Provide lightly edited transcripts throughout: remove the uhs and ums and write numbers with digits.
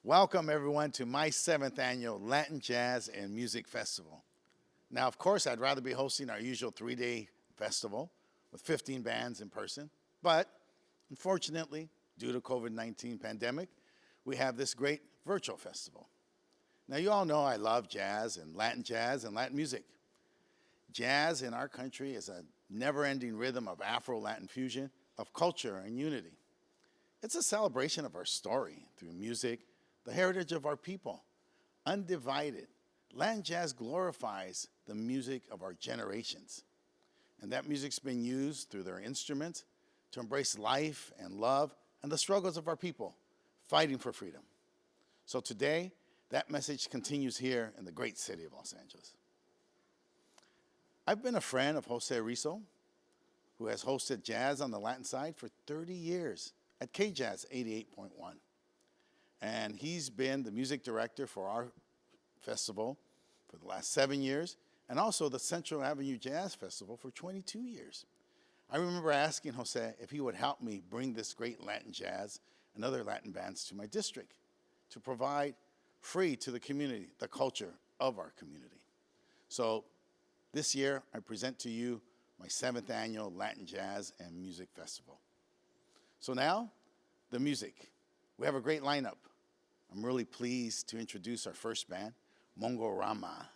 Welcome everyone to my 7th annual Latin Jazz and Music Festival. Now, of course, I'd rather be hosting our usual 3-day festival with 15 bands in person, but unfortunately, due to COVID-19 pandemic, we have this great virtual festival. Now, you all know I love jazz and Latin music. Jazz in our country is a never-ending rhythm of Afro-Latin fusion, of culture and unity. It's a celebration of our story through music, the heritage of our people, undivided. Latin jazz glorifies the music of our generations. And that music's been used through their instruments to embrace life and love and the struggles of our people, fighting for freedom. So today, that message continues here in the great city of Los Angeles. I've been a friend of Jose Rizzo, who has hosted jazz on the Latin side for 30 years at KJazz 88.1. And he's been the music director for our festival for the last 7 years, and also the Central Avenue Jazz Festival for 22 years. I remember asking Jose if he would help me bring this great Latin jazz and other Latin bands to my district to provide free to the community, the culture of our community. So this year, I present to you my 7th annual Latin Jazz and Music Festival. So now, the music. We have a great lineup. I'm really pleased to introduce our first band, Mongorama.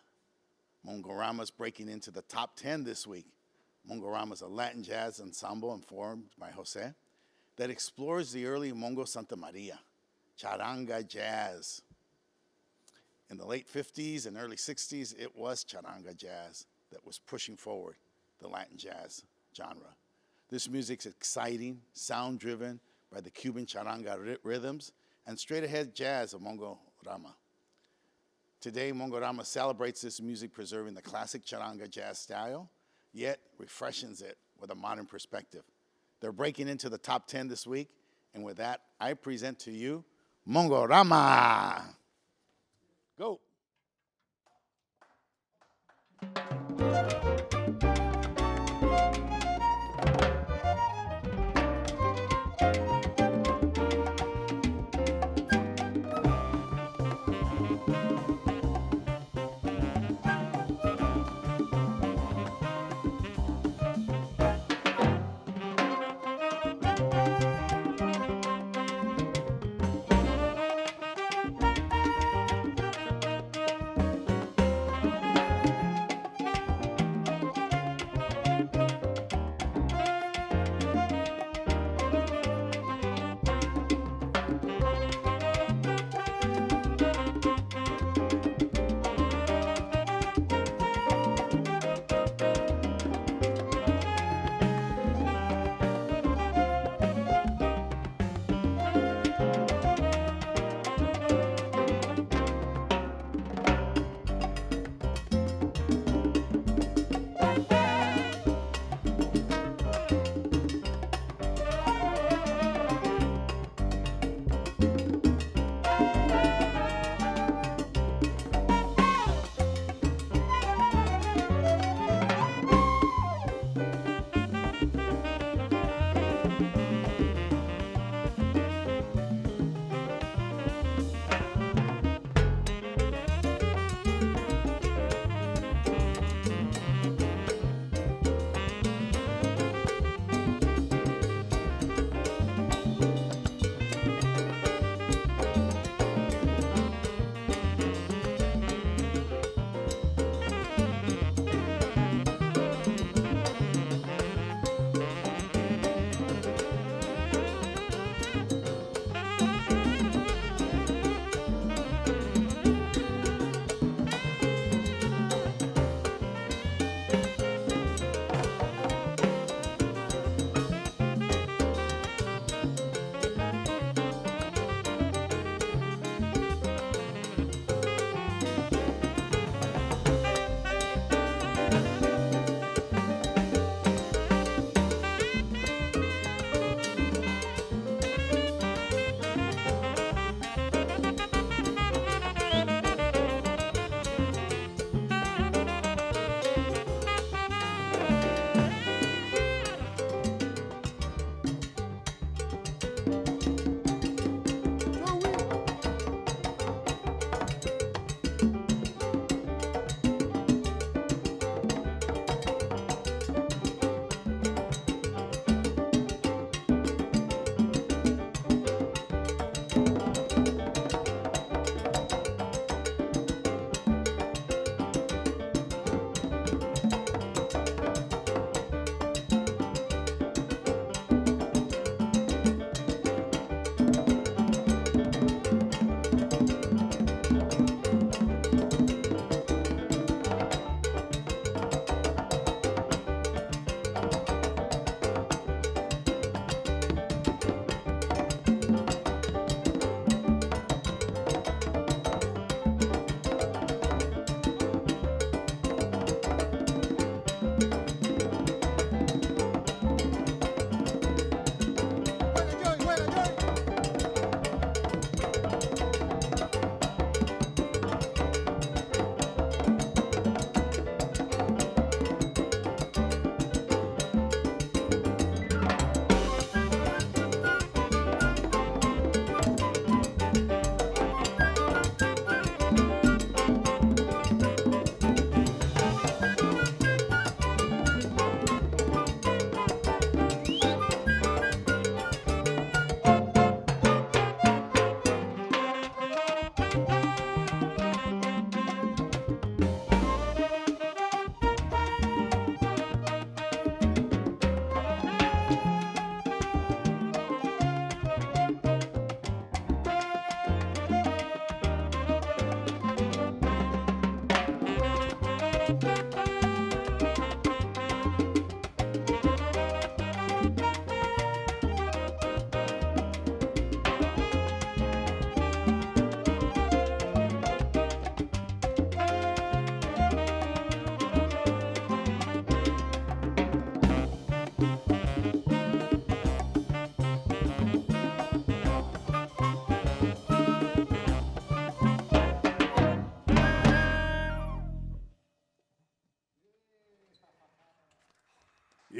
Mongorama's breaking into the top 10 this week. Mongorama is a Latin jazz ensemble informed by Jose that explores the early Mongo Santa Maria, charanga jazz. In the late 50s and early 60s, it was charanga jazz that was pushing forward the Latin jazz genre. This music's exciting, sound-driven by the Cuban charanga rhythms and straight-ahead jazz of Mongorama. Today, Mongorama celebrates this music, preserving the classic charanga jazz style, yet refreshes it with a modern perspective. They're breaking into the top 10 this week, and with that, I present to you Mongorama. Go.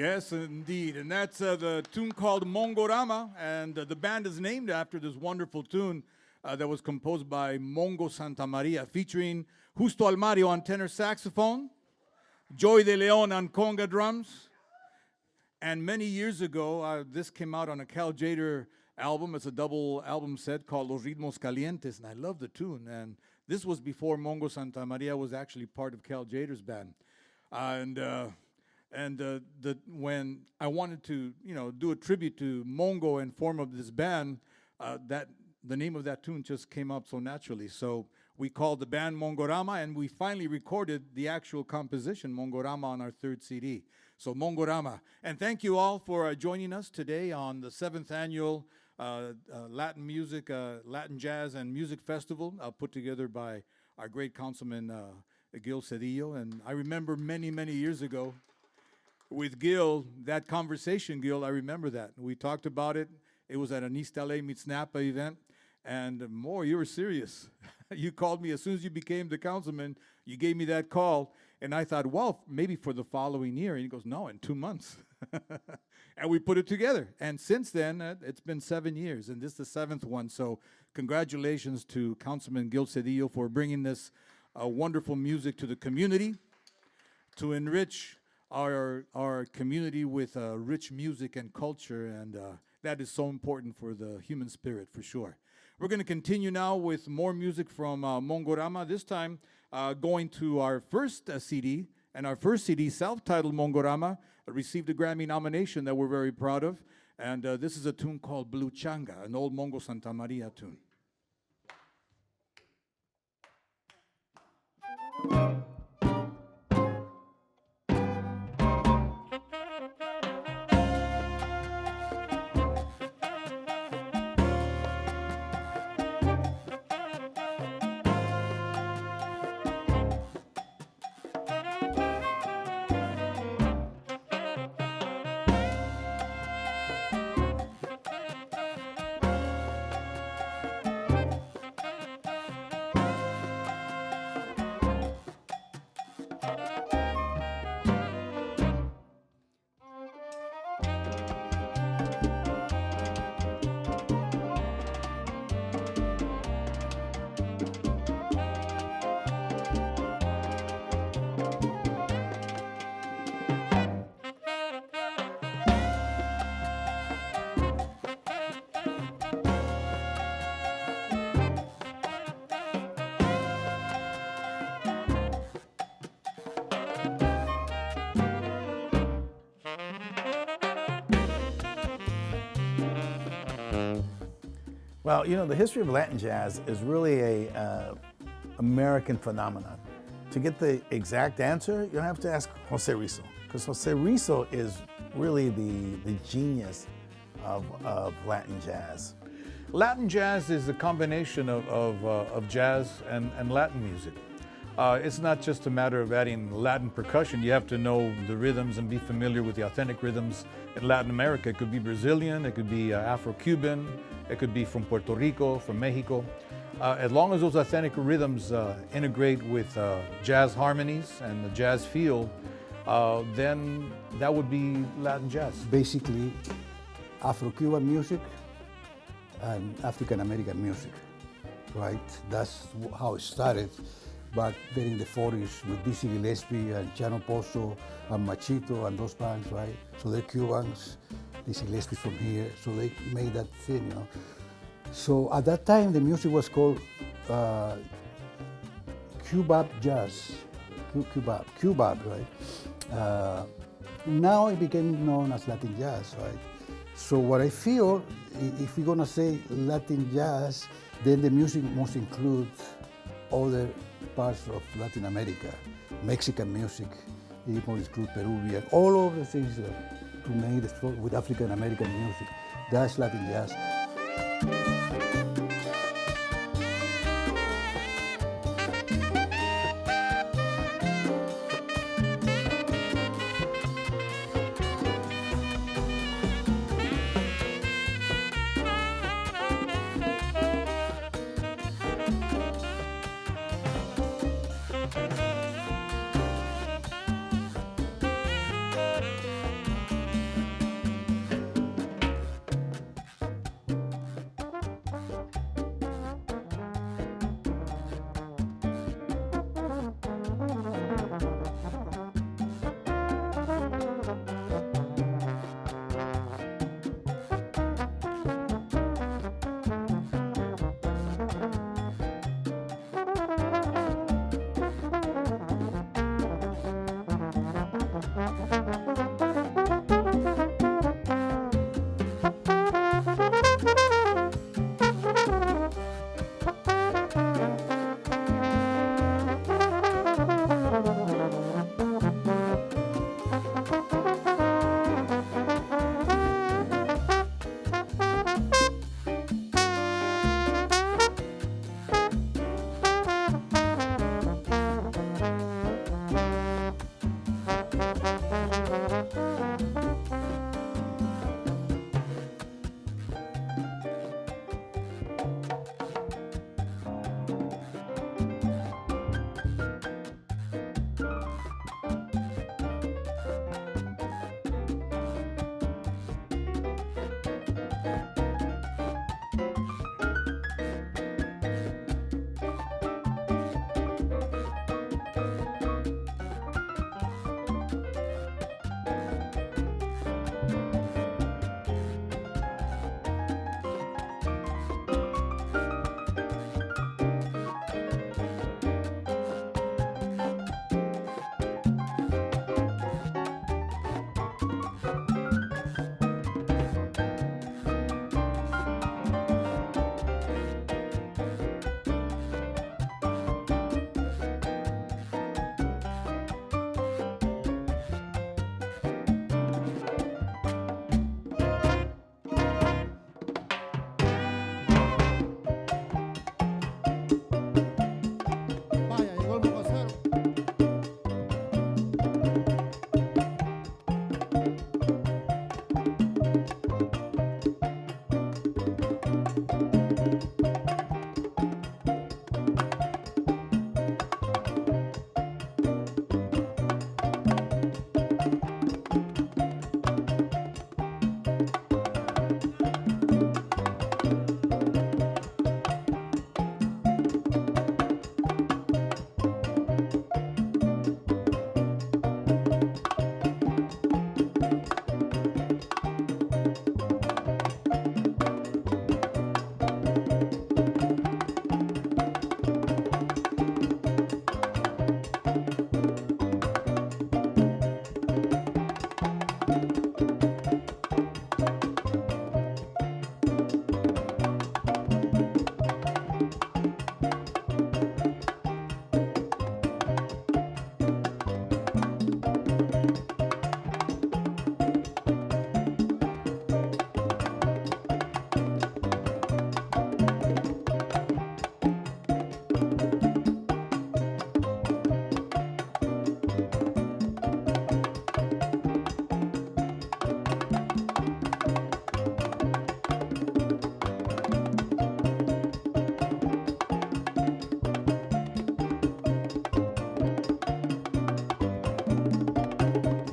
Yes, indeed. And that's the tune called Mongorama, and the band is named after this wonderful tune that was composed by Mongo Santamaria, featuring Justo Almario on tenor saxophone, Joy de Leon on conga drums, and many years ago, this came out on a Cal Jader album. It's a double album set called Los Ritmos Calientes, and I love the tune. And this was before Mongo Santamaria was actually part of Cal Jader's band. When I wanted to, do a tribute to Mongo in form of this band, that the name of that tune just came up so naturally. So we called the band Mongorama, and we finally recorded the actual composition, Mongorama, on our third CD. So Mongorama. And thank you all for joining us today on the 7th annual Latin Music, Latin Jazz and Music Festival put together by our great Councilman Gil Cedillo. And I remember many, many years ago with Gil, that conversation, Gil, I remember that. We talked about it. It was at an East LA Meets Napa event. And more, you were serious. You called me as soon as you became the councilman. You gave me that call. And I thought, well, maybe for the following year. And he goes, no, in 2 months. And we put it together. And since then, it's been 7 years. And this is the 7th one. So congratulations to Councilman Gil Cedillo for bringing this wonderful music to the community, to enrich our community with rich music and culture. And that is so important for the human spirit, for sure. We're going to continue now with more music from Mongorama, this time going to our first CD. And our first CD, self-titled Mongorama, received a Grammy nomination that we're very proud of. And this is a tune called Blue Changa, an old Mongo Santamaria tune. Well, the history of Latin jazz is really a American phenomenon. To get the exact answer, you'll have to ask Jose Rizzo, because Jose Rizzo is really the genius of Latin jazz. Latin jazz is a combination of jazz and Latin music. It's not just a matter of adding Latin percussion. You have to know the rhythms and be familiar with the authentic rhythms in Latin America. It could be Brazilian, it could be Afro-Cuban, it could be from Puerto Rico, from Mexico. As long as those authentic rhythms integrate with jazz harmonies and the jazz feel, then that would be Latin jazz. Basically, Afro-Cuban music and African-American music, right? That's how it started back then in the 40s with Dizzy Gillespie and Chano Pozo and Machito and those bands, right? So they're Cubans, Dizzy Gillespie from here, so they made that thing, So at that time, the music was called Cubab jazz, Cubab, right? Now it became known as Latin jazz, right? So what I feel, if we're gonna say Latin jazz, then the music must include other parts of Latin America, Mexican music, it must include Peruvian, all of the things to make it with African American music. That's Latin jazz.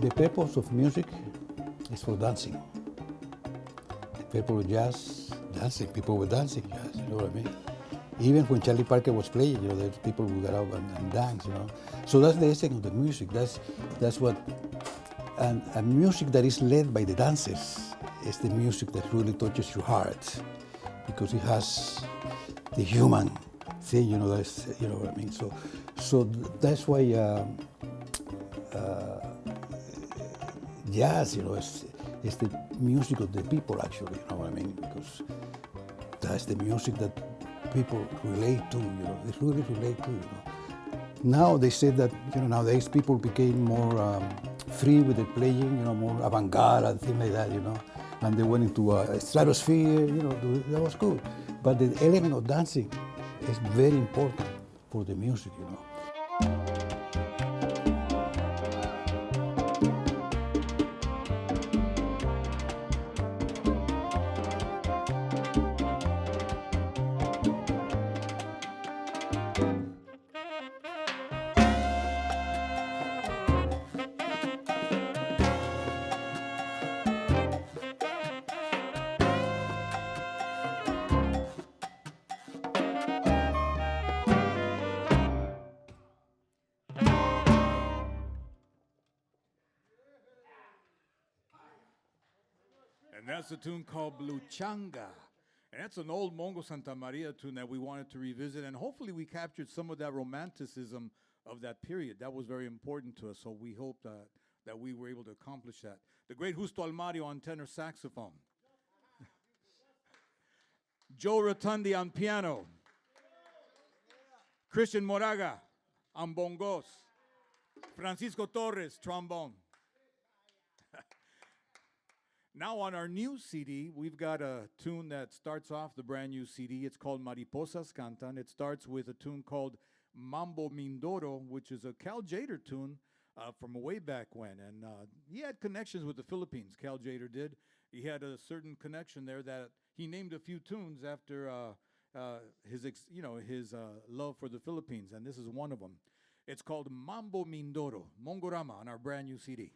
The purpose of music is for dancing. The purpose of jazz, dancing. People were dancing jazz, you know what I mean? Even when Charlie Parker was playing, there's people who got up and dance, So that's the essence of the music. That's what, and music that is led by the dancers is the music that really touches your heart, because it has the human thing, that's, what I mean? So that's why jazz, is the music of the people, actually, you know what I mean? Because that's the music that people relate to, they really relate to, Now they say that, nowadays people became more free with the playing, more avant-garde and things like that, and they went into a stratosphere, that was good. But the element of dancing is very important for the music, And that's a tune called Bluchanga. And that's an old Mongo Santa Maria tune that we wanted to revisit. And hopefully we captured some of that romanticism of that period. That was very important to us. So we hope that we were able to accomplish that. The great Justo Almario on tenor saxophone. Joe Rotundi on piano. Christian Moraga on bongos. Francisco Torres, trombone. Now on our new CD, we've got a tune that starts off the brand new CD. It's called Mariposas Cantan. It starts with a tune called Mambo Mindoro, which is a Cal Jader tune from way back when. And he had connections with the Philippines, Cal Jader did. He had a certain connection there that he named a few tunes after his love for the Philippines, and this is one of them. It's called Mambo Mindoro, Mongorama, on our brand new CD.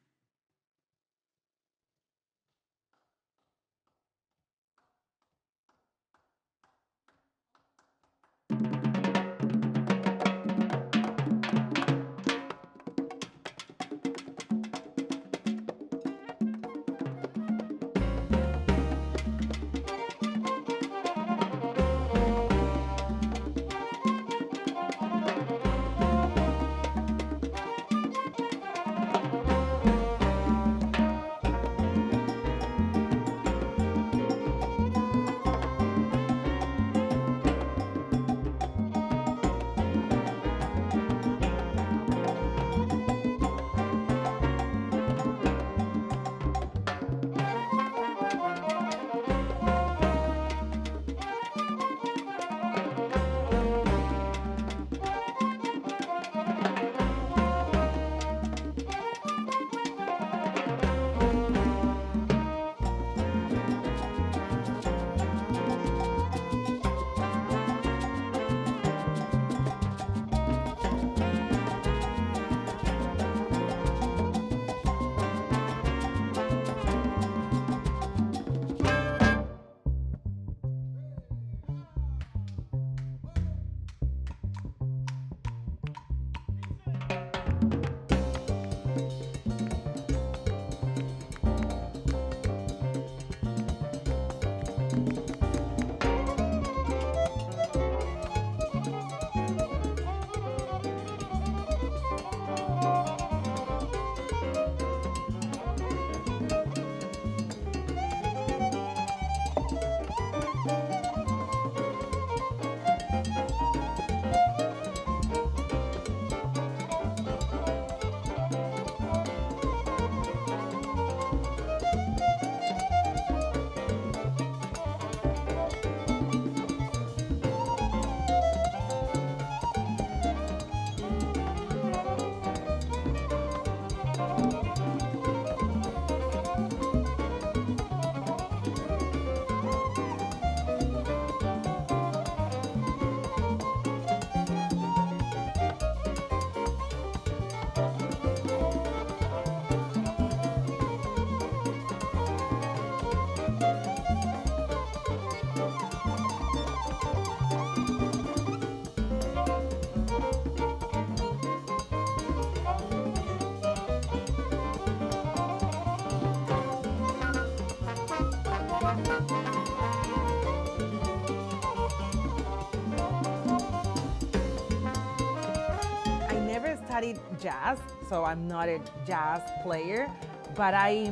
studied jazz, so I'm not a jazz player, but I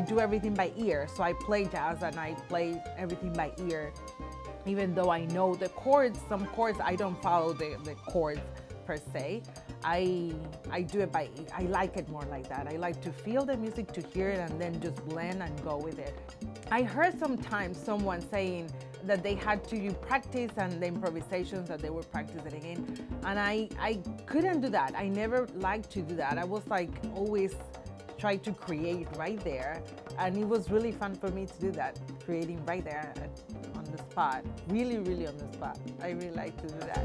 do everything by ear. So I play jazz and I play everything by ear. Even though I know the chords, some chords, I don't follow the chords per se. I do it by, I like it more like that. I like to feel the music, to hear it, and then just blend and go with it. I heard sometimes someone saying that they had to practice and the improvisations that they were practicing again. And I couldn't do that. I never liked to do that. I was like always try to create right there. And it was really fun for me to do that, creating right there on the spot. Really, really on the spot. I really like to do that.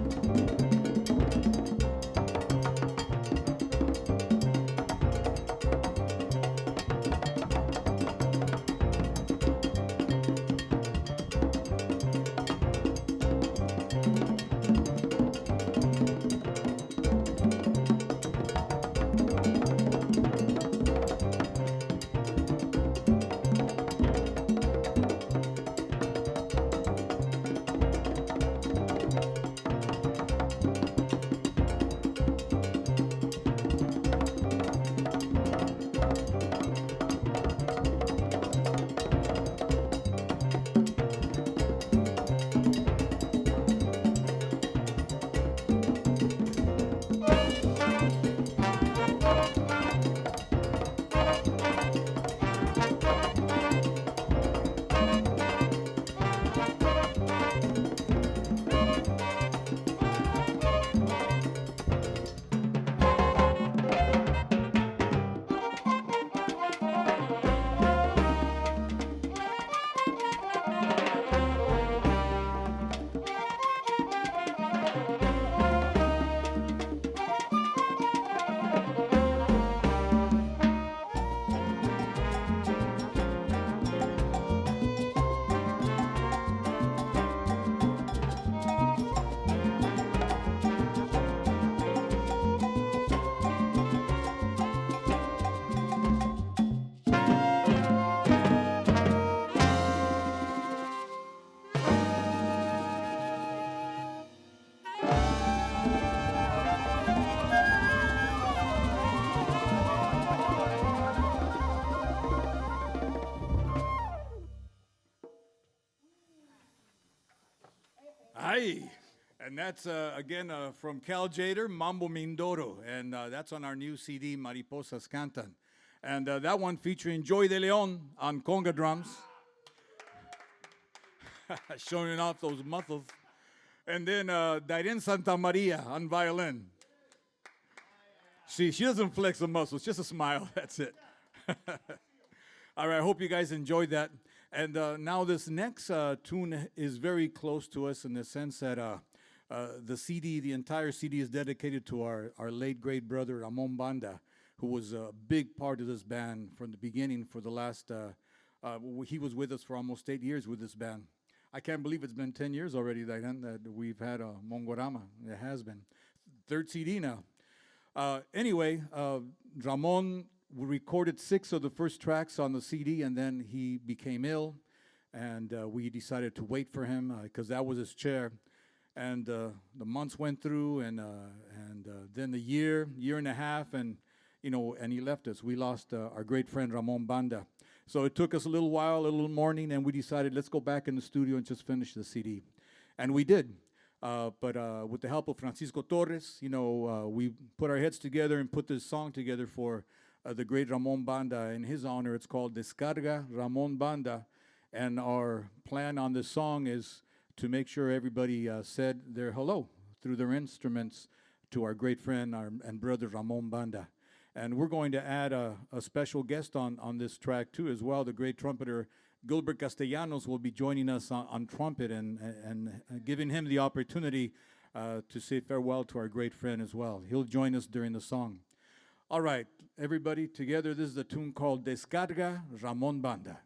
Aye. And that's, again, from Cal Jader, Mambo Mindoro. And that's on our new CD, Mariposas Cantan. And that one featuring Joy De Leon on conga drums. Showing off those muscles. And then Dairen Santa Maria on violin. She doesn't flex the muscles, just a smile, that's it. All right, I hope you guys enjoyed that. And now this next tune is very close to us in the sense that the CD, the entire CD is dedicated to our late great brother Ramon Banda, who was a big part of this band from the beginning for the last, he was with us for almost 8 years with this band. I can't believe it's been 10 years already that we've had a Mongorama. It has been. Third CD now. Anyway, Ramon recorded 6 of the first tracks on the CD, and then he became ill, and we decided to wait for him because that was his chair. And the months went through, and then the year and a half, and and he left us. We lost our great friend Ramon Banda. So it took us a little while, a little morning, and we decided let's go back in the studio and just finish the CD, and we did. But with the help of Francisco Torres, we put our heads together and put this song together for the great Ramon Banda. In his honor, it's called Descarga Ramon Banda. And our plan on this song is to make sure everybody said their hello through their instruments to our great friend and brother Ramon Banda. And we're going to add a special guest on this track too as well. The great trumpeter Gilbert Castellanos will be joining us on trumpet and giving him the opportunity to say farewell to our great friend as well. He'll join us during the song. All right, everybody together, this is a tune called Descarga Ramon Banda.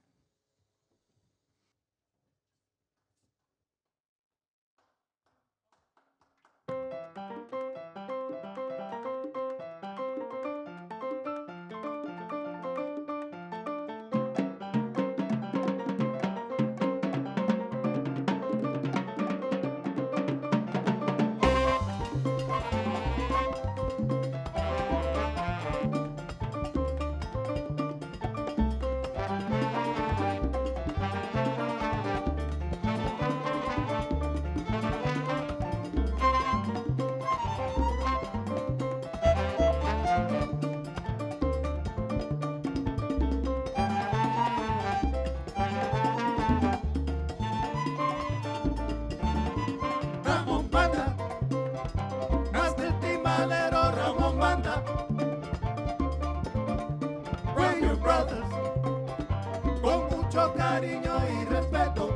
cariño y respeto.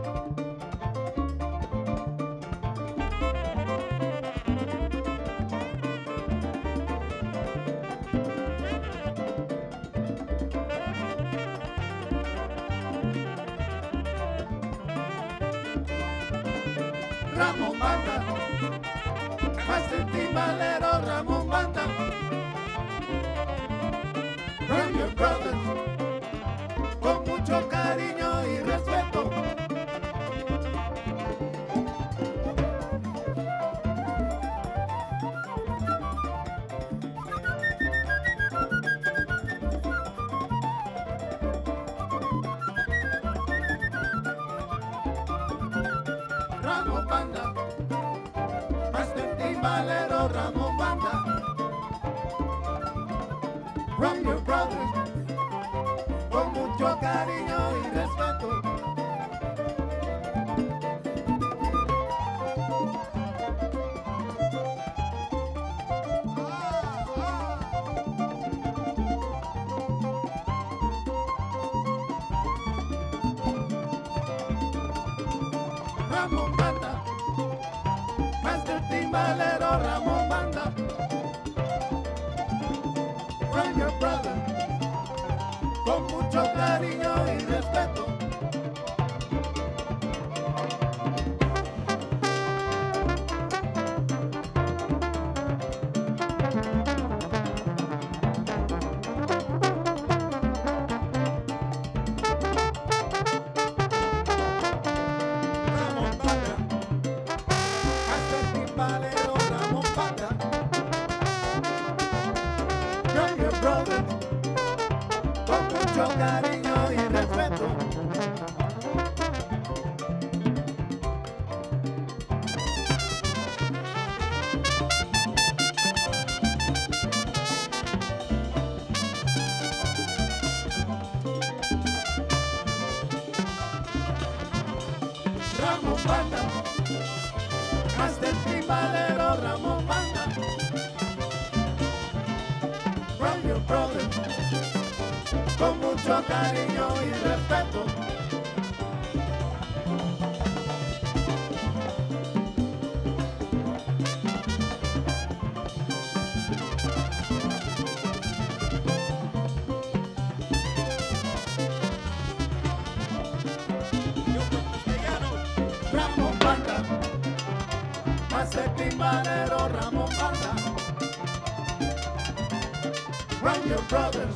Ramón Banda, Master Timbalero Ramón Banda. From your brothers, con mucho cariño y respeto. Ramón Banda, Master Timbalero Ramón Banda. From your brothers, con mucho cariño y respeto. Ramón Banda, Master Timbalero Ramón Banda. From your brother, con mucho cariño y respeto. Ramón Banda, Master Timbalero Ramón Banda. From your brother, con mucho cariño y respeto. Ramón Banda, Master Timbalero Ramón Banda. From your brother, con mucho cariño y respeto. Ramón Banda, Master Timbalero Ramón Banda. From your brothers,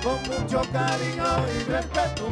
con mucho cariño y respeto.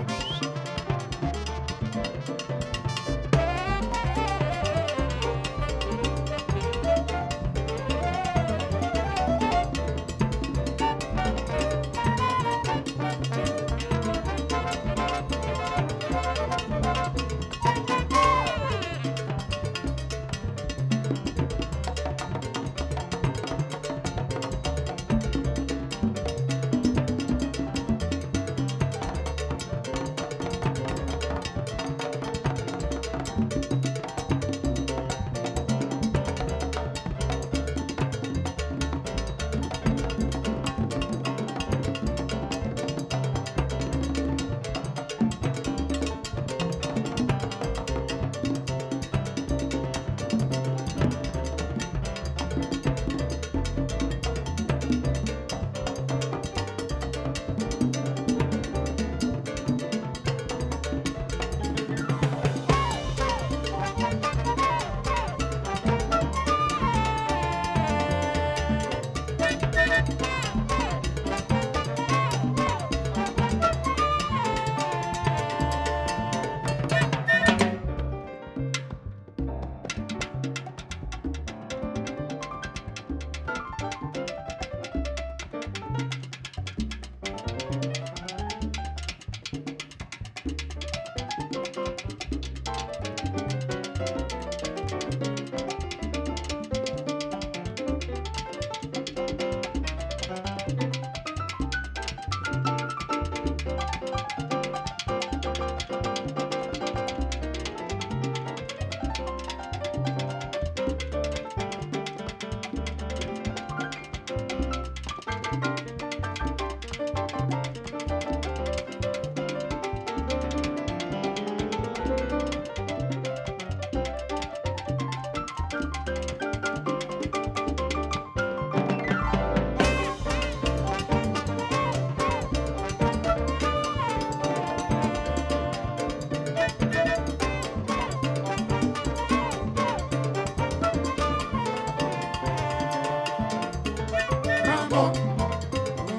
Ramón,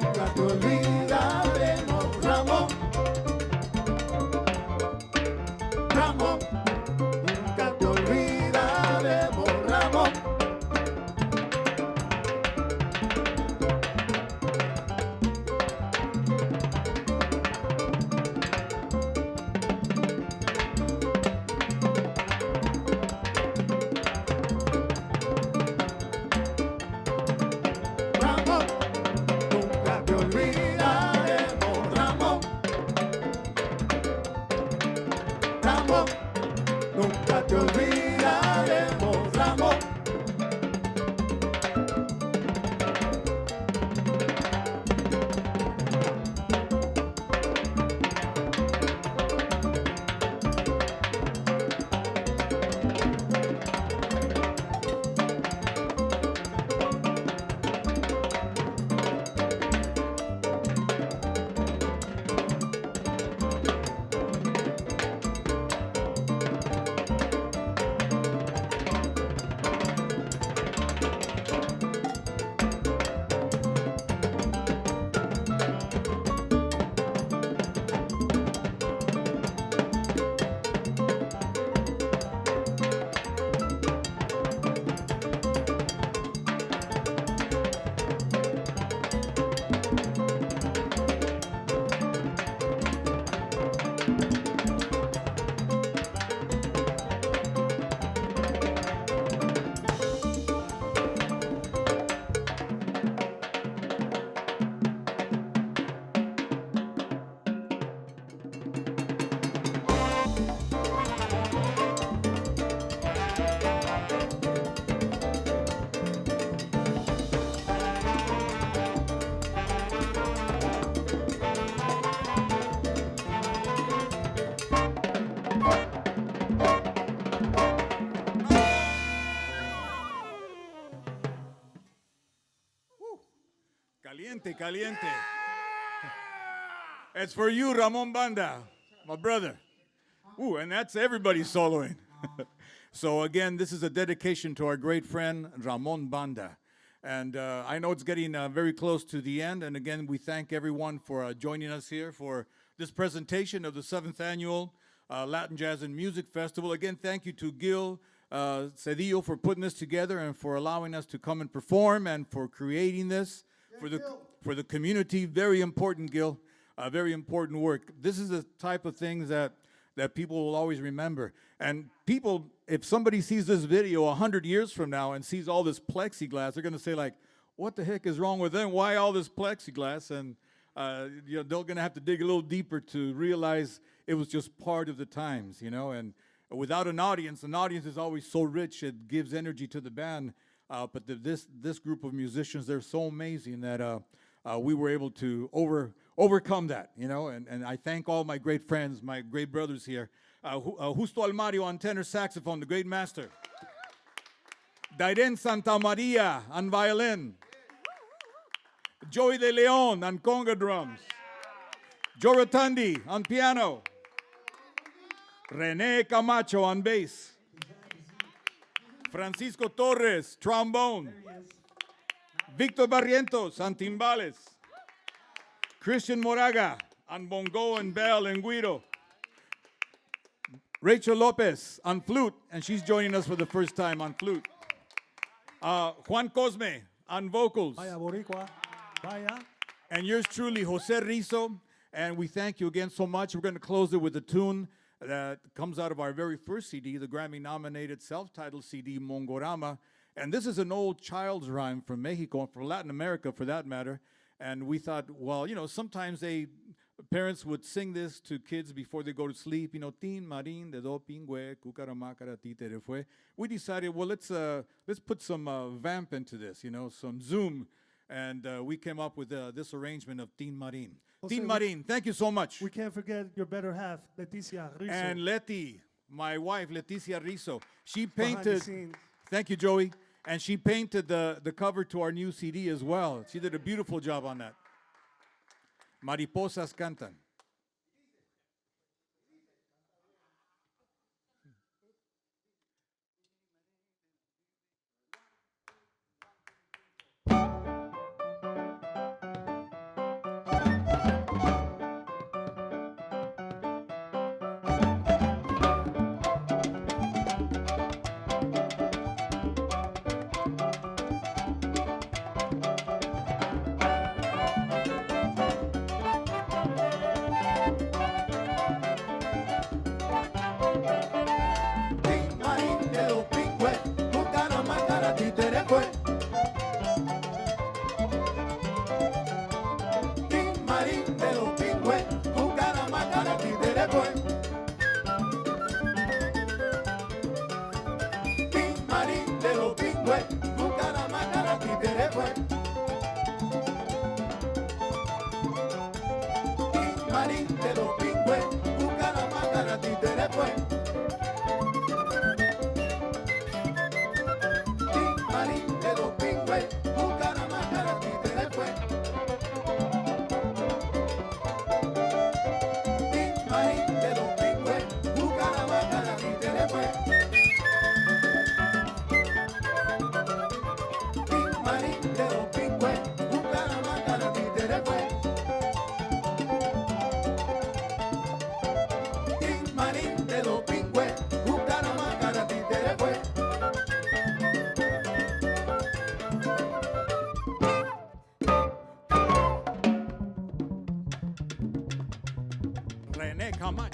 nunca te olvidaremos, Ramón. Ramón, nunca te olvidaremos, Ramón. Ramón, nunca te olvidaremos, Ramón. Ramón, nunca te olvidaremos, Ramón. Caliente, caliente. It's for you, Ramon Banda, my brother. Ooh, and that's everybody soloing. So again, this is a dedication to our great friend, Ramon Banda. And I know it's getting very close to the end. And again, we thank everyone for joining us here for this presentation of the 7th Annual Latin Jazz and Music Festival. Again, thank you to Gil Cedillo for putting this together and for allowing us to come and perform and for creating this for the community. Very important, Gil. Very important work. This is the type of things that people will always remember. And people, if somebody sees this video 100 years from now and sees all this plexiglass, they're going to say, like, what the heck is wrong with them? Why all this plexiglass? And they're going to have to dig a little deeper to realize it was just part of the times, And without an audience is always so rich. It gives energy to the band. But this group of musicians, they're so amazing that we were able to overcome that, And I thank all my great friends, my great brothers here. Justo Almario on tenor saxophone, the great master. Dairen Santa Maria on violin. Joey De Leon on conga drums. Joe Rotundi on piano. Rene Camacho on bass. Francisco Torres, trombone. Victor Barrientos on timbales. Christian Moraga on bongo and bell and guiro. Rachel Lopez on flute, and she's joining us for the first time on flute. Juan Cosme on vocals. Vaya Boricua, vaya. And yours truly, Jose Rizzo. And we thank you again so much. We're going to close it with a tune that comes out of our very first CD, the Grammy-nominated self-titled CD, Mongorama. And this is an old child's rhyme from Mexico, and from Latin America for that matter. And we thought, well, sometimes parents would sing this to kids before they go to sleep. Tin marin de do pingüe, cucaramácara títere fue. We decided, well, let's put some vamp into this, some zoom. And we came up with this arrangement of Tin Marin. Jose, Tin Marin, thank you so much. We can't forget your better half, Leticia Rizzo. And Leti, my wife, Leticia Rizzo, she Behind the painted. scenes. Thank you, Joey. And she painted the cover to our new CD as well. She did a beautiful job on that. Mariposas cantan. how much.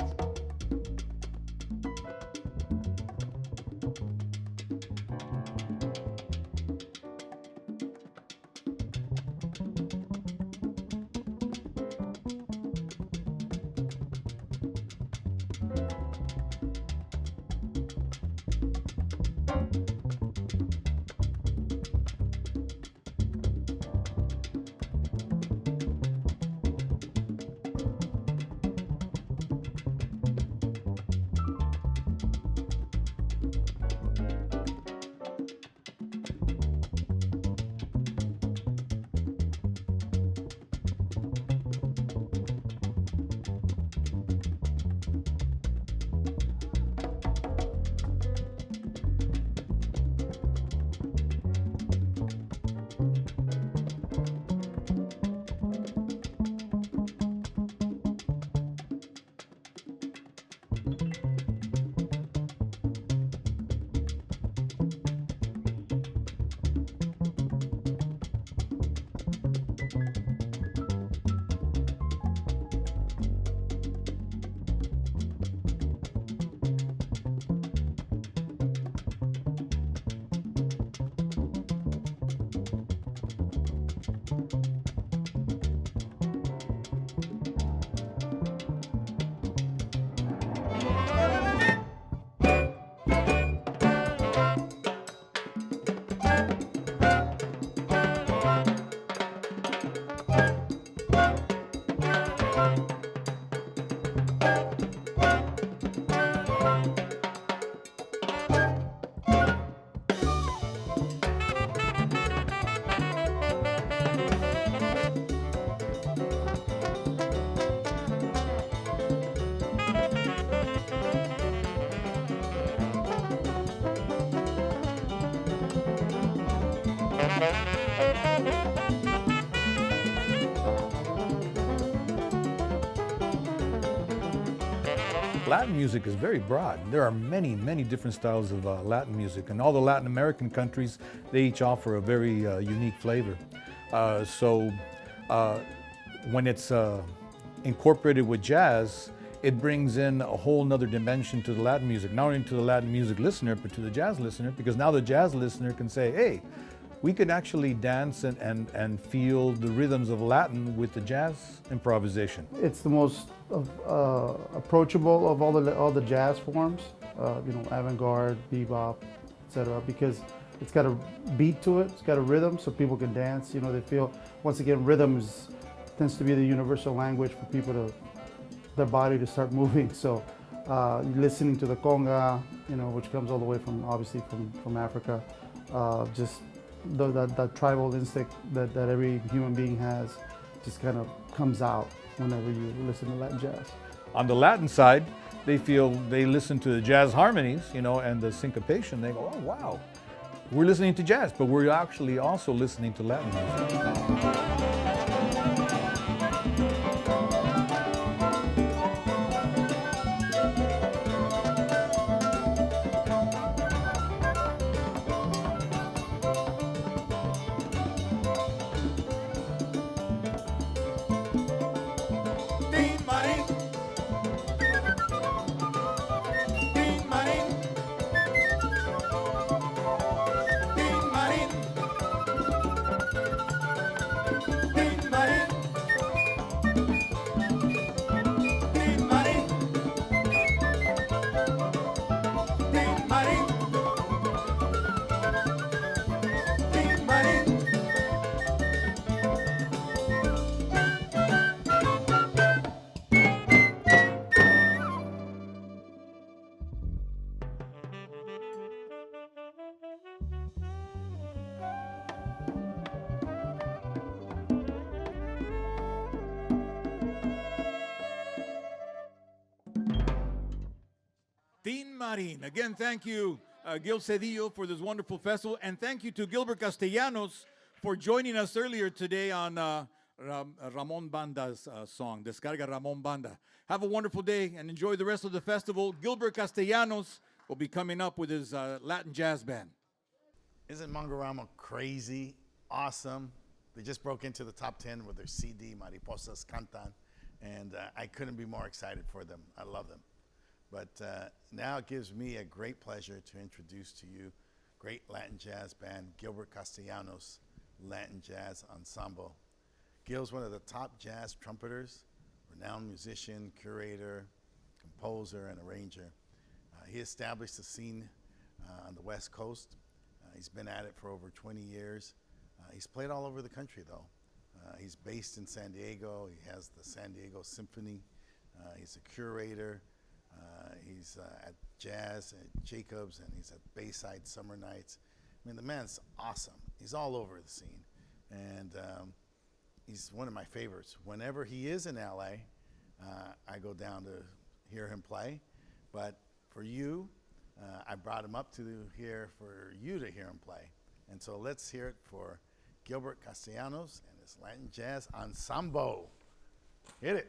Latin music is very broad. There are many, many different styles of Latin music, and all the Latin American countries, they each offer a very unique flavor. When it's incorporated with jazz, it brings in a whole nother dimension to the Latin music, not only to the Latin music listener, but to the jazz listener, because now the jazz listener can say, hey, we can actually dance and feel the rhythms of Latin with the jazz improvisation. It's the most approachable of all the jazz forms, avant-garde, bebop, etc. Because it's got a beat to it, it's got a rhythm, so people can dance. They feel, once again, rhythm tends to be the universal language for people to, their body to start moving. So listening to the conga, which comes all the way from, obviously from Africa, just that tribal instinct that every human being has just kind of comes out whenever you listen to Latin jazz. On the Latin side, they listen to the jazz harmonies, and the syncopation. They go, oh wow, we're listening to jazz, but we're actually also listening to Latin music. Tin Marin. Again, thank you, Gil Cedillo, for this wonderful festival, and thank you to Gilbert Castellanos for joining us earlier today on Ramon Banda's song, Descarga Ramon Banda. Have a wonderful day and enjoy the rest of the festival. Gilbert Castellanos will be coming up with his Latin jazz band. Isn't Mongorama crazy, awesome? They just broke into the top 10 with their CD, Mariposas Cantan. And I couldn't be more excited for them. I love them. But now it gives me a great pleasure to introduce to you great Latin jazz band, Gilbert Castellanos Latin Jazz Ensemble. Gil's one of the top jazz trumpeters, renowned musician, curator, composer, and arranger. He established the scene on the West Coast. He's been at it for over 20 years. He's played all over the country, though. He's based in San Diego. He has the San Diego Symphony. He's a curator. He's at Jazz at Jacobs, and he's at Bayside Summer Nights. I mean, the man's awesome. He's all over the scene. And he's one of my favorites. Whenever he is in LA, I go down to hear him play. But for you, I brought him up to here for you to hear him play. And so let's hear it for Gilbert Castellanos and his Latin Jazz Ensemble. Hit it.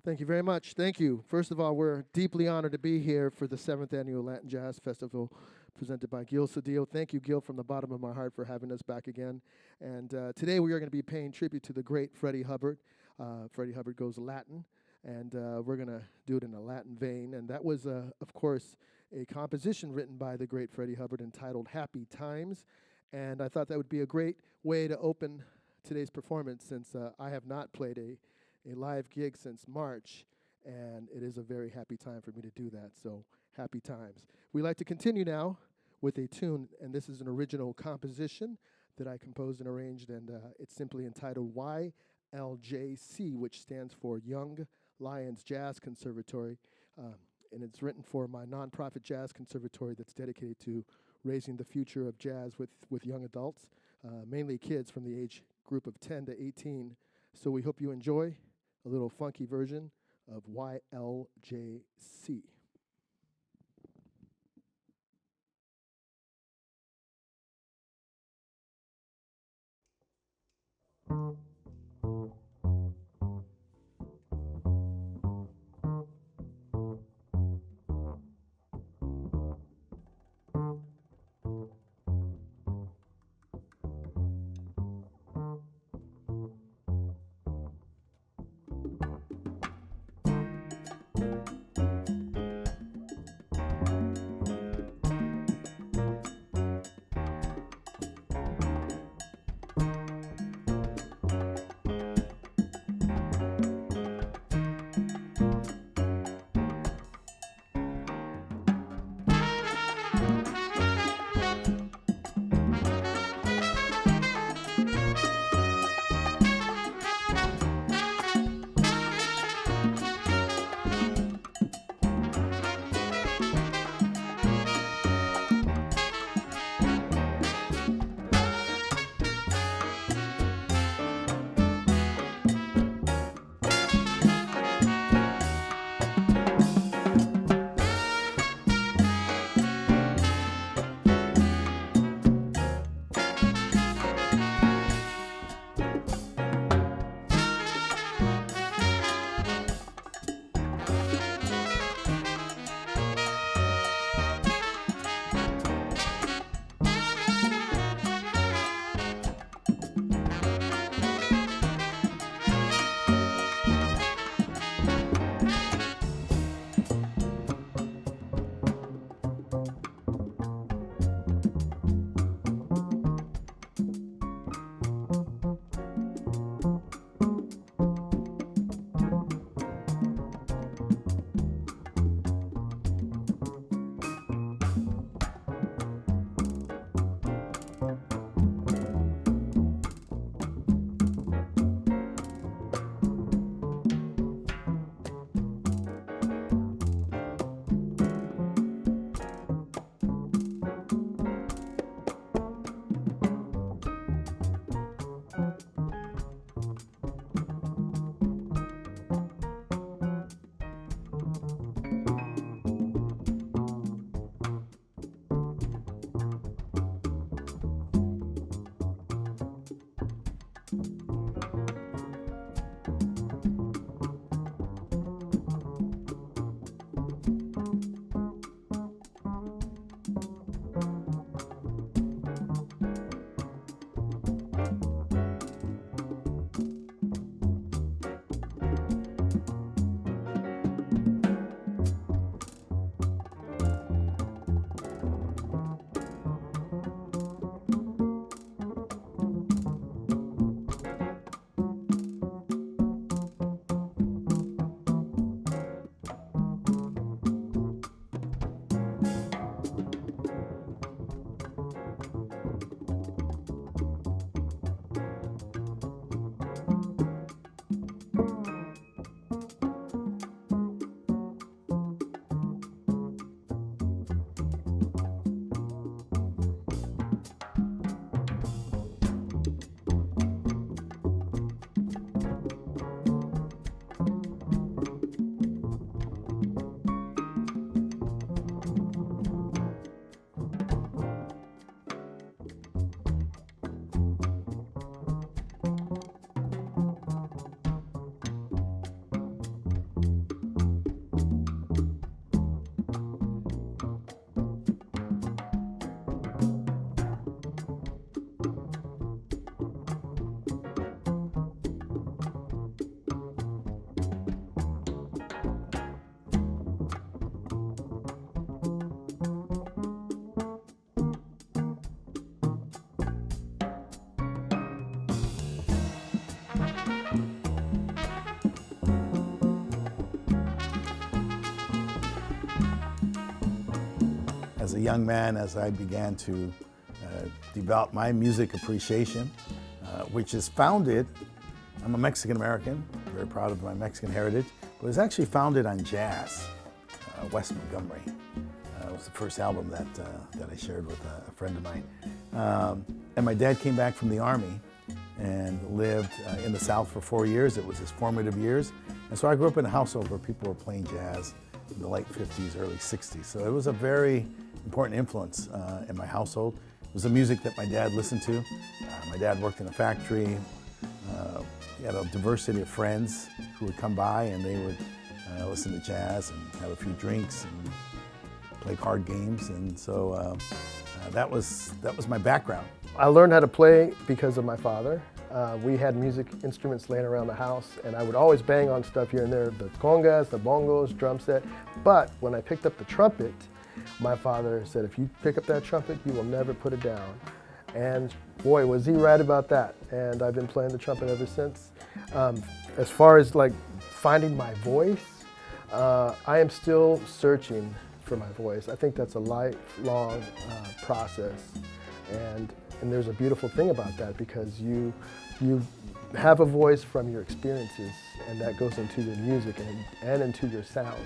Thank you very much. Thank you. First of all, we're deeply honored to be here for the 7th Annual Latin Jazz Festival presented by Gil Cedillo. Thank you, Gil, from the bottom of my heart for having us back again. And today we are going to be paying tribute to the great Freddie Hubbard. Freddie Hubbard goes Latin, and we're going to do it in a Latin vein. And that was, of course, a composition written by the great Freddie Hubbard entitled Happy Times. And I thought that would be a great way to open today's performance, since I have not played a live gig since March, and it is a very happy time for me to do that, so happy times. We like to continue now with a tune, and this is an original composition that I composed and arranged, and it's simply entitled YLJC, which stands for Young Lions Jazz Conservatory, and it's written for my nonprofit jazz conservatory that's dedicated to raising the future of jazz with young adults, mainly kids from the age group of 10 to 18. So we hope you enjoy a little funky version of YLJC. as a young man, as I began to develop my music appreciation, which is founded, I'm a Mexican American, very proud of my Mexican heritage, but it was actually founded on jazz. West Montgomery was the first album that I shared with a friend of mine. And my dad came back from the Army and lived in the South for 4 years. It was his formative years. And so I grew up in a household where people were playing jazz in the late 50s, early 60s. So it was a very important influence in my household. It was the music that my dad listened to. My dad worked in a factory. He had a diversity of friends who would come by and they would listen to jazz and have a few drinks and play card games. And so that was my background. I learned how to play because of my father. We had music instruments laying around the house, and I would always bang on stuff here and there, the congas, the bongos, drum set. But when I picked up the trumpet, my father said, if you pick up that trumpet, you will never put it down. And boy, was he right about that. And I've been playing the trumpet ever since. As far as like finding my voice, I am still searching for my voice. I think that's a lifelong process. And there's a beautiful thing about that, because you have a voice from your experiences, and that goes into your music and into your sound.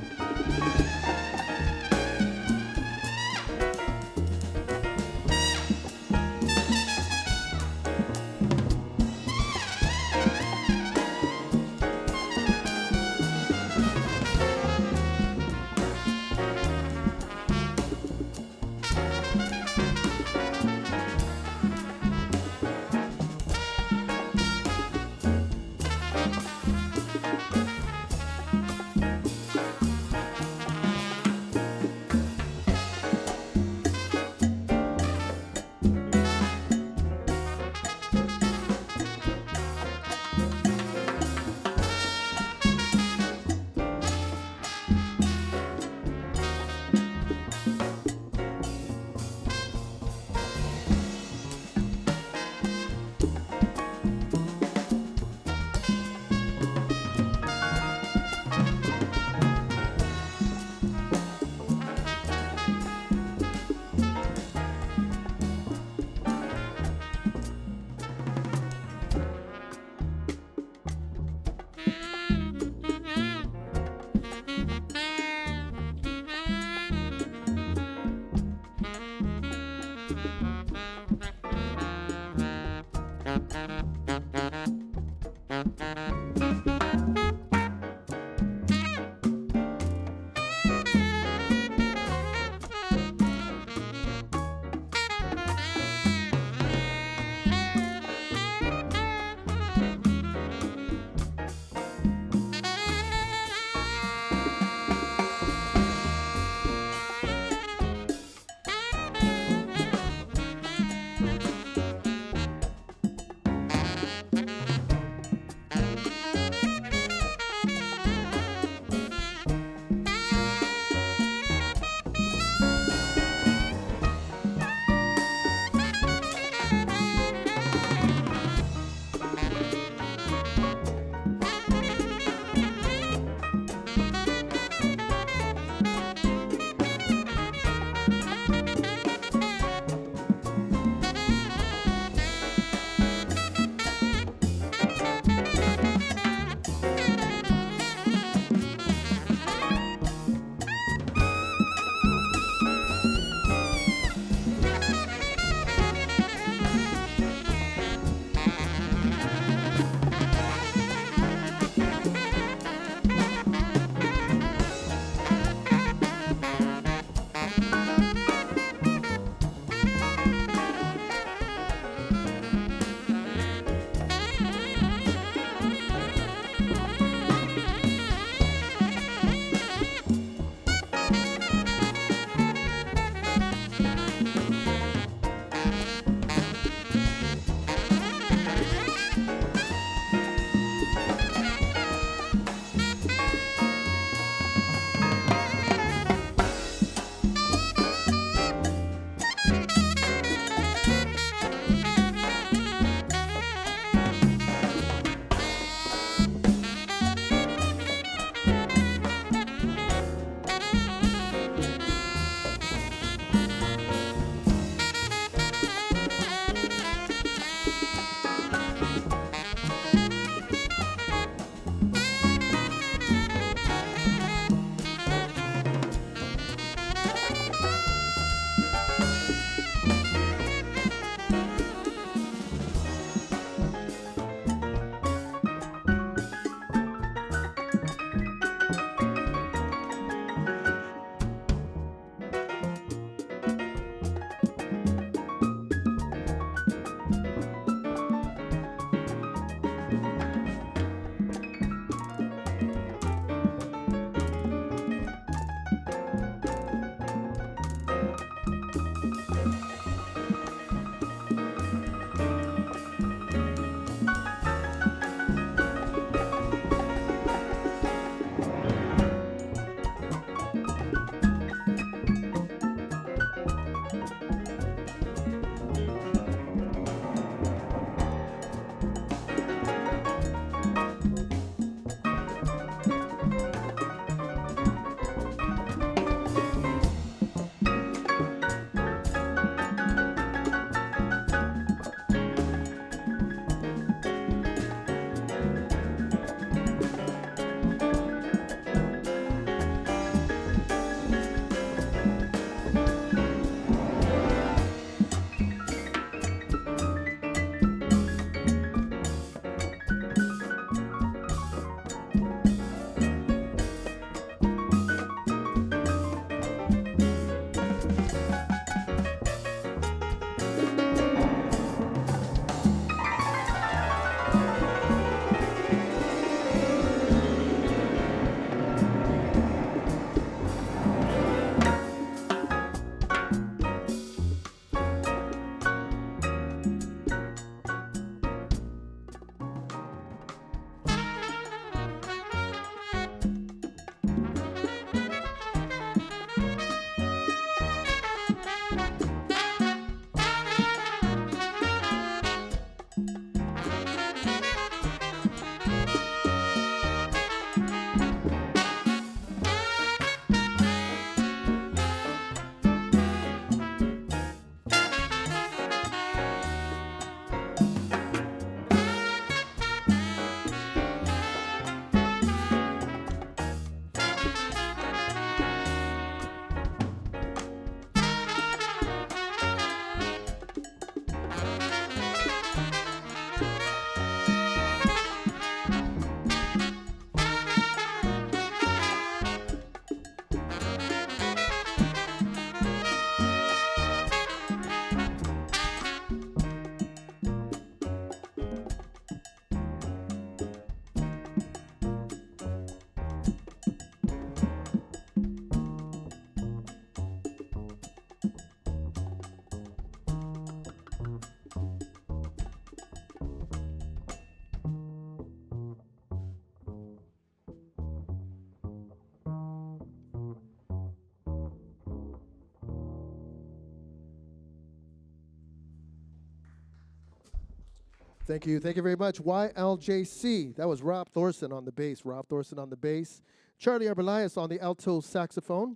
Thank you. Thank you very much. YLJC. That was Rob Thorson on the bass. Rob Thorson on the bass. Charlie Arbelayas on the alto saxophone.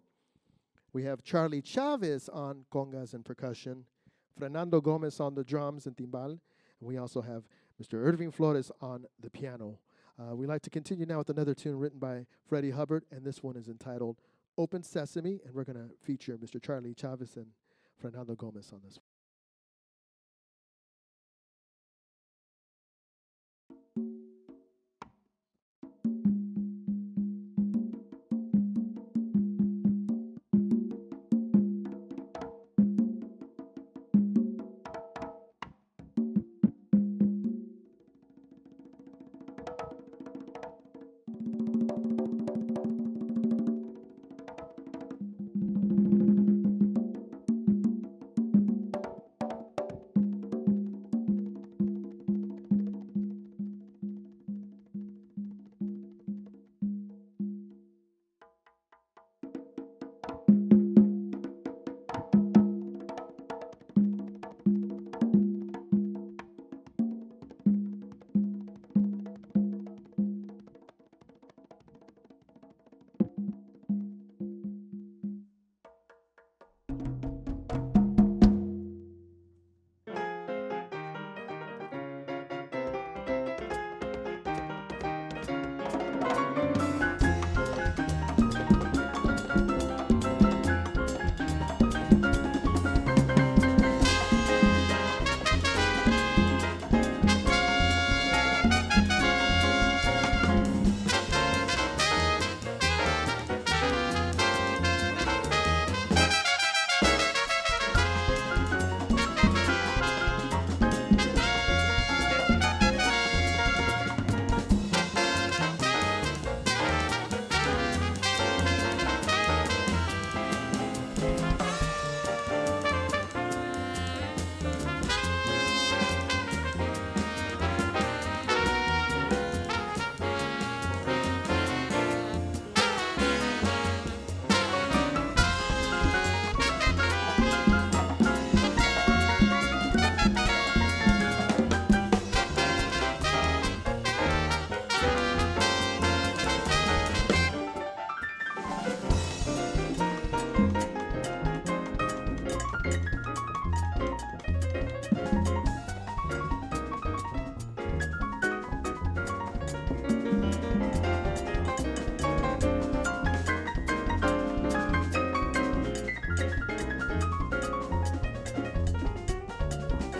We have Charlie Chavez on congas and percussion. Fernando Gomez on the drums and timbal. And we also have Mr. Irving Flores on the piano. We'd like to continue now with another tune written by Freddie Hubbard, and this one is entitled Open Sesame, and we're going to feature Mr. Charlie Chavez and Fernando Gomez on this one.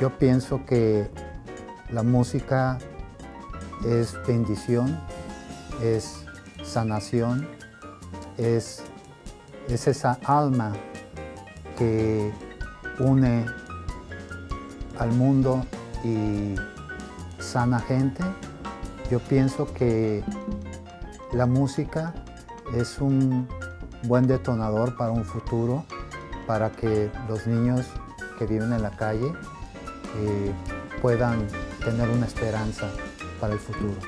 Yo pienso que la música es bendición, es sanación, es esa alma que une al mundo y sana gente. Yo pienso que la música es un buen detonador para un futuro, para que los niños que viven en la calle puedan tener una esperanza para el futuro.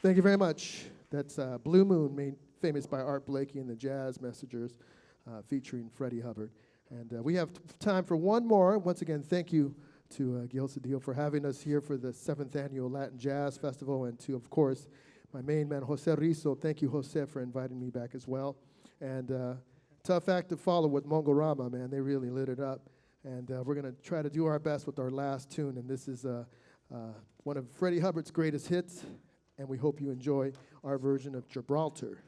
Thank you very much. That's Blue Moon, made famous by Art Blakey and the Jazz Messengers, featuring Freddie Hubbard. And we have time for one more. Once again, thank you to Gil Cedillo for having us here for the 7th Annual Latin Jazz Festival, and to, of course, my main man, Jose Rizzo. Thank you, Jose, for inviting me back as well. And tough act to follow with Mongorama, man. They really lit it up. And we're going to try to do our best with our last tune. And this is one of Freddie Hubbard's greatest hits. And we hope you enjoy our version of Gibraltar.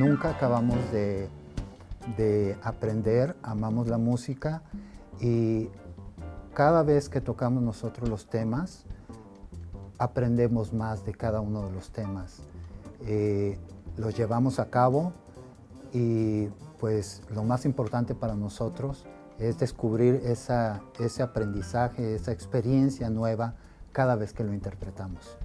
nunca acabamos de aprender, amamos la música y cada vez que tocamos nosotros los temas, aprendemos más de cada uno de los temas. Los llevamos a cabo y pues lo más importante para nosotros es descubrir ese aprendizaje, esa experiencia nueva cada vez que lo interpretamos.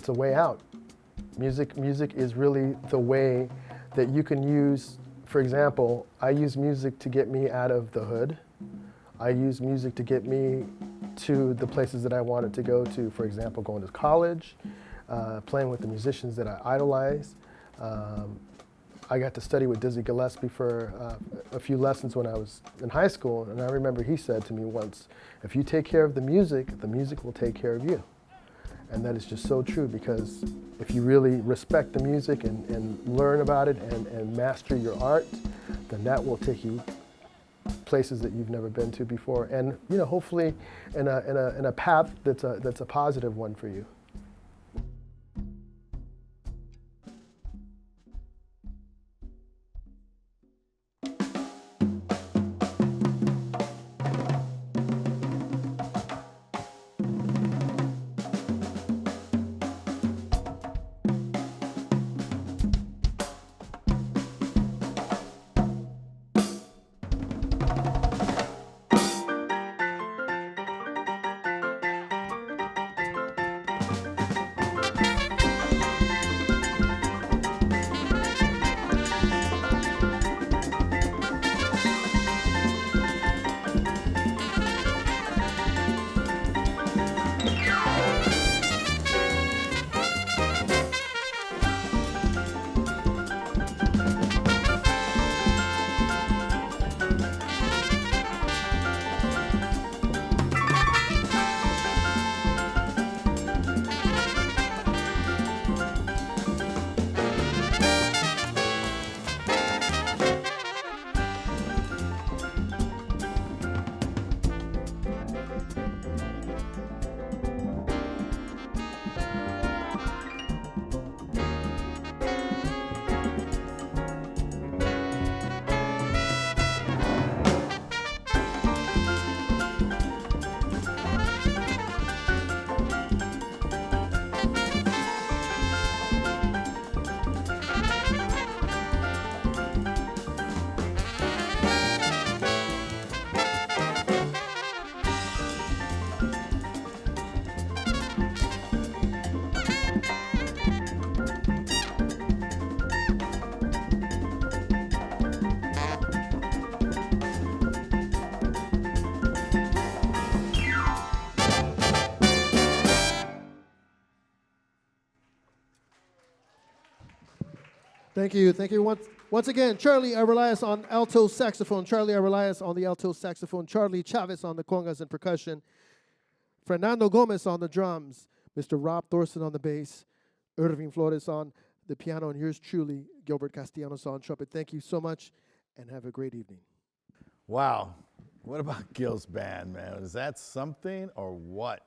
It's a way out. Music is really the way that you can use for example, I use music to get me out of the hood. I use music to get me to the places that I wanted to go to. For example, going to college, playing with the musicians that I idolize. I got to study with Dizzy Gillespie for a few lessons when I was in high school, and I remember he said to me once, if you take care of the music will take care of you. And that is just so true, because if you really respect the music and learn about it and master your art, then that will take you places that you've never been to before, and hopefully in a path that's a positive one for you. Thank you. Thank you. Once again, Charlie Arelias on alto saxophone. Charlie Arelias on the alto saxophone. Charlie Chavez on the congas and percussion. Fernando Gomez on the drums. Mr. Rob Thorson on the bass. Irving Flores on the piano. And yours truly, Gilbert Castellanos on trumpet. Thank you so much, and have a great evening. Wow. What about Gil's band, man? Is that something or what?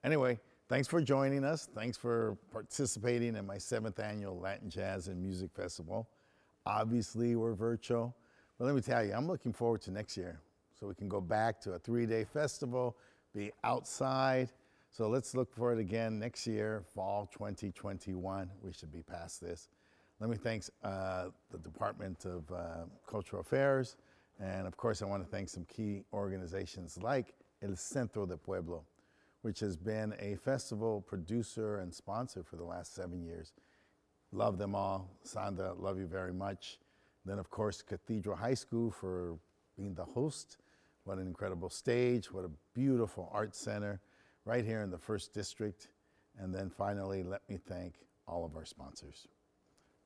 Anyway, thanks for joining us. Thanks for participating in my 7th annual Latin Jazz and Music Festival. Obviously, we're virtual, but let me tell you, I'm looking forward to next year so we can go back to a 3-day festival, be outside. So let's look for it again next year, fall 2021. We should be past this. Let me thank the Department of Cultural Affairs, and of course, I want to thank some key organizations like El Centro de Pueblo, which has been a festival producer and sponsor for the last 7 years. Love them all. Sandra, love you very much. Then, of course, Cathedral High School for being the host. What an incredible stage. What a beautiful art center right here in the 1st District. And then finally, let me thank all of our sponsors.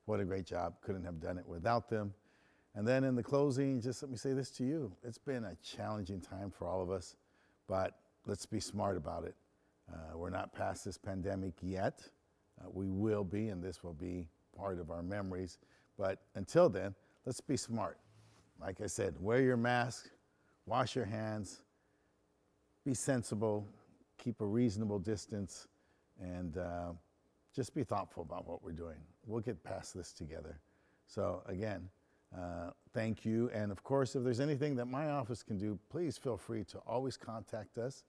What a great job. Couldn't have done it without them. And then in the closing, just let me say this to you. It's been a challenging time for all of us, but let's be smart about it. We're not past this pandemic yet. We will be, and this will be part of our memories. But until then, let's be smart. Like I said, wear your mask, wash your hands, be sensible, keep a reasonable distance, and just be thoughtful about what we're doing. We'll get past this together. So again, thank you. And of course, if there's anything that my office can do, please feel free to always contact us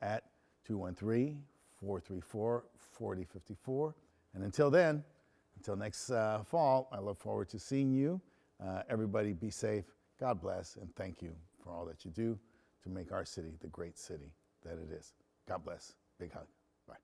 at 213-434-4054. And until then, until next fall, I look forward to seeing you. Everybody be safe. God bless, and thank you for all that you do to make our city the great city that it is. God bless. Big hug. Bye.